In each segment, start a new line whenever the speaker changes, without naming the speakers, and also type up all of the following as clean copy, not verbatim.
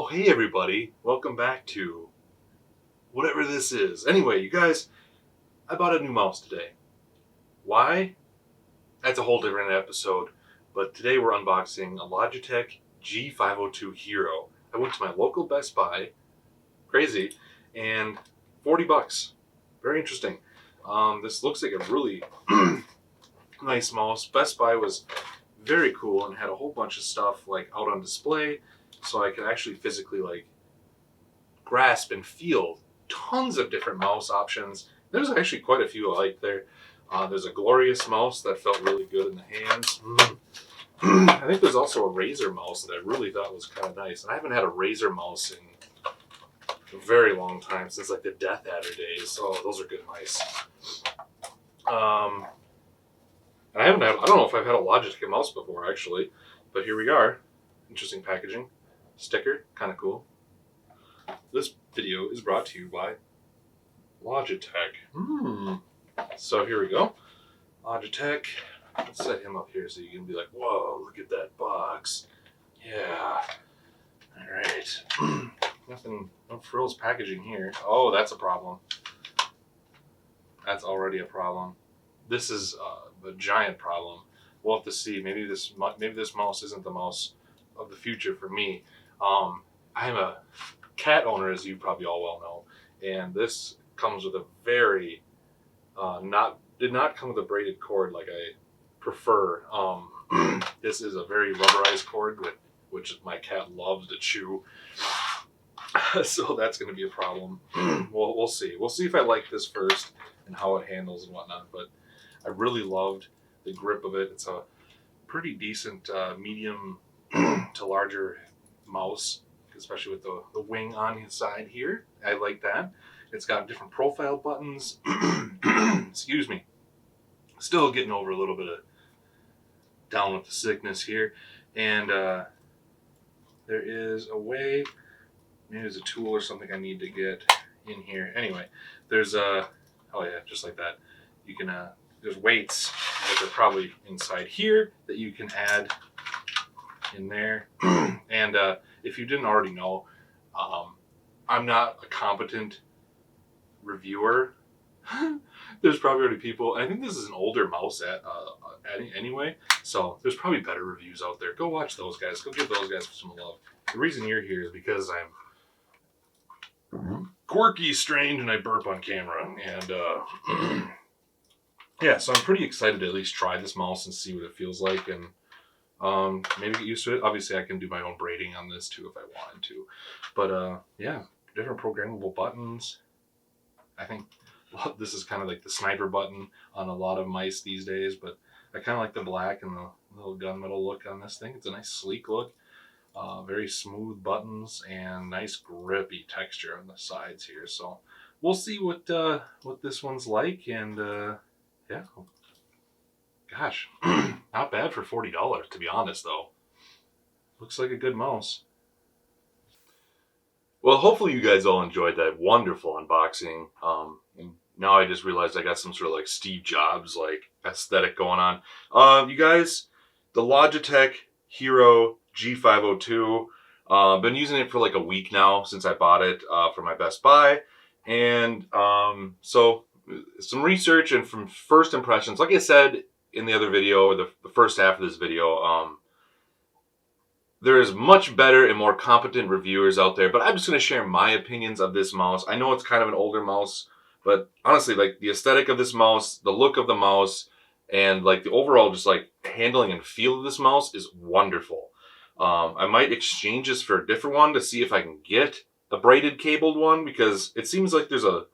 Oh, hey everybody, welcome back to whatever this is. Anyway, you guys, I bought a new mouse today. Why? That's a whole different episode, but today we're unboxing a Logitech G502 Hero. I went to my local Best Buy, crazy, and 40 bucks. Very interesting. This looks like a really nice mouse. Best Buy was very cool and had a whole bunch of stuff like out on display, so I could actually physically grasp and feel tons of different mouse options. There's actually quite a few I like there. There's a glorious mouse that felt really good in the hands. I think there's also a Razer mouse that I really thought was kind of nice. And I haven't had a Razer mouse in a very long time, since like the Death Adder days. So those are good mice. I don't know if I've had a Logitech mouse before actually, but here we are. Interesting packaging. Sticker, kind of cool. This video is brought to you by Logitech. So here we go. Logitech. Let's set him up here so you can be like, whoa, look at that box. Yeah. All right. Nothing, no frills packaging here. Oh, that's a problem. That's already a problem. This is a giant problem. We'll have to see. Maybe this mouse isn't the mouse of the future for me. I'm a cat owner, as you probably all well know, and this comes with a very did not come with a braided cord like I prefer. This is a very rubberized cord which my cat loves to chew. So that's going to be a problem. We'll see. We'll see if I like this first and how it handles and whatnot. But I really loved the grip of it. It's a pretty decent medium to larger mouse, especially with the wing on his side here. I like that. It's got different profile buttons. Excuse me. Still getting over a little bit of down with the sickness here. And there is a way, maybe there's a tool or something I need to get in here. Anyway, there's oh yeah, just like that. You can, there's weights that are probably inside here that you can add in there. And if you didn't already know, I'm not a competent reviewer. There's probably already people, I think this is an older mouse anyway, so there's probably better reviews out there. Go watch those guys. Go give those guys some love. The reason you're here is because I'm quirky, strange, and I burp on camera. And yeah, so I'm pretty excited to at least try this mouse and see what it feels like, and maybe get used to it. Obviously, I can do my own braiding on this too if I wanted to. But yeah, different programmable buttons. I think this is kind of like the sniper button on a lot of mice these days, but I kind of like the black and the little gunmetal look on this thing. It's a nice sleek look. Very smooth buttons and nice grippy texture on the sides here. So we'll see what this one's like, and yeah. Gosh, not bad for $40, to be honest, though. Looks like a good mouse. Well, hopefully you guys all enjoyed that wonderful unboxing. And now I just realized I got some sort of like Steve Jobs aesthetic going on. You guys, the Logitech Hero G502. Been using it for like a week now since I bought it from my Best Buy. And so some research and from first impressions, like I said in the other video, or the first half of this video, there is much better and more competent reviewers out there, but I'm just going to share my opinions of this mouse. I know it's kind of an older mouse, but honestly, like the aesthetic of this mouse, the look of the mouse, and like the overall just like handling and feel of this mouse is wonderful. I might exchange this for a different one to see if I can get a braided cabled one, because it seems like there's a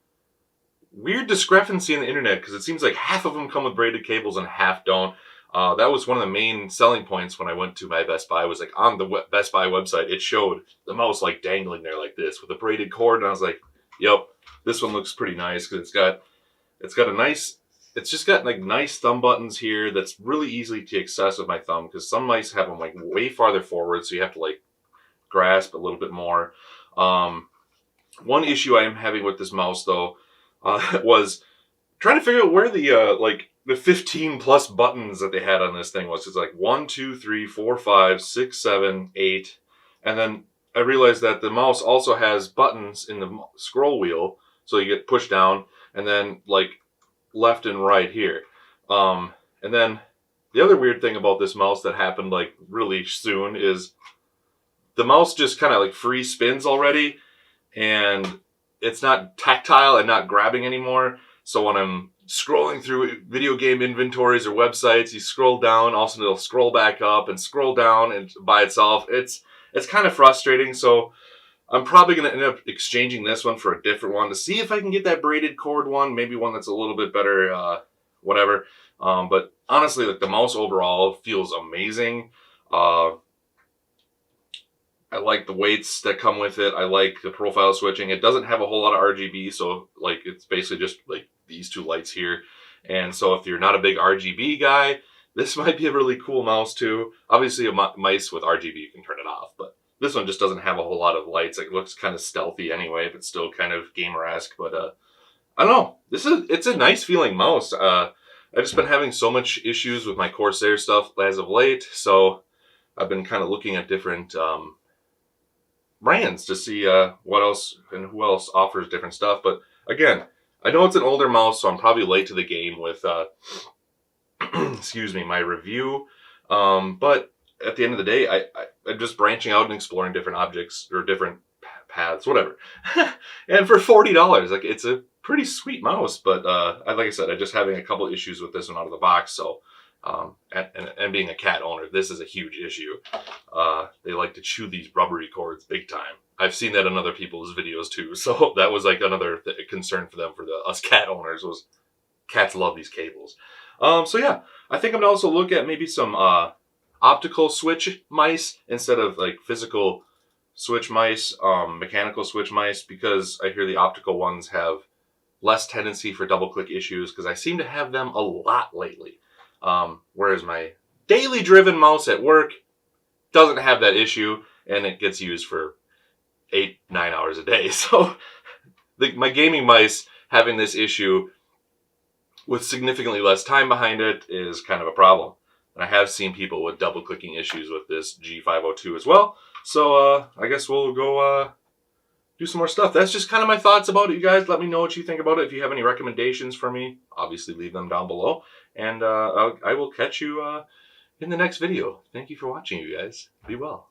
weird discrepancy in the internet, because it seems like half of them come with braided cables and half don't. That was one of the main selling points when I went to my Best Buy, was like on the Best Buy website, it showed the mouse like dangling there like this with a braided cord, and I was like, yep, this one looks pretty nice, because it's just got like nice thumb buttons here that's really easily to access with my thumb, because some mice have them like way farther forward, so you have to like grasp a little bit more. One issue I am having with this mouse though was trying to figure out where the 15 plus buttons that they had on this thing was. It's like 1, 2, 3, 4, 5, 6, 7, 8, and then I realized that the mouse also has buttons in the scroll wheel, so you get push down and then like left and right here. And then the other weird thing about this mouse that happened like really soon is the mouse just kind of like free spins already, and it's not tactile and not grabbing anymore. So when I'm scrolling through video game inventories or websites, you scroll down, also it'll scroll back up and scroll down and by itself. It's kind of frustrating. So I'm probably going to end up exchanging this one for a different one to see if I can get that braided cord one, maybe one that's a little bit better, whatever. But honestly, like the mouse overall feels amazing. I like the weights that come with it. I like the profile switching. It doesn't have a whole lot of RGB, so like it's basically just like these two lights here. And so if you're not a big RGB guy, this might be a really cool mouse too. Obviously a mice with RGB, you can turn it off, but this one just doesn't have a whole lot of lights. It looks kind of stealthy anyway, but still kind of gamer-esque. But I don't know. It's a nice feeling mouse. I've just been having so much issues with my Corsair stuff as of late, so I've been kind of looking at different brands to see what else and who else offers different stuff. But again, I know it's an older mouse, so I'm probably late to the game with excuse me, my review. But at the end of the day, I'm just branching out and exploring different objects or different paths, whatever. And for $40, like it's a pretty sweet mouse. But like I said, I'm just having a couple issues with this one out of the box. So and being a cat owner, this is a huge issue. They like to chew these rubbery cords big time. I've seen that in other people's videos too. So that was like another concern for them, for us cat owners, was cats love these cables. So yeah, I think I'm gonna also look at maybe some optical switch mice instead of like physical switch mice, mechanical switch mice, because I hear the optical ones have less tendency for double click issues, because I seem to have them a lot lately. Whereas my daily driven mouse at work doesn't have that issue, and it gets used for 8-9 hours a day. So my gaming mice having this issue with significantly less time behind it is kind of a problem. And I have seen people with double clicking issues with this G502 as well. So I guess we'll go do some more stuff. That's just kind of my thoughts about it, you guys. Let me know what you think about it. If you have any recommendations for me, obviously leave them down below. And I will catch you in the next video. Thank you for watching, you guys. Be well.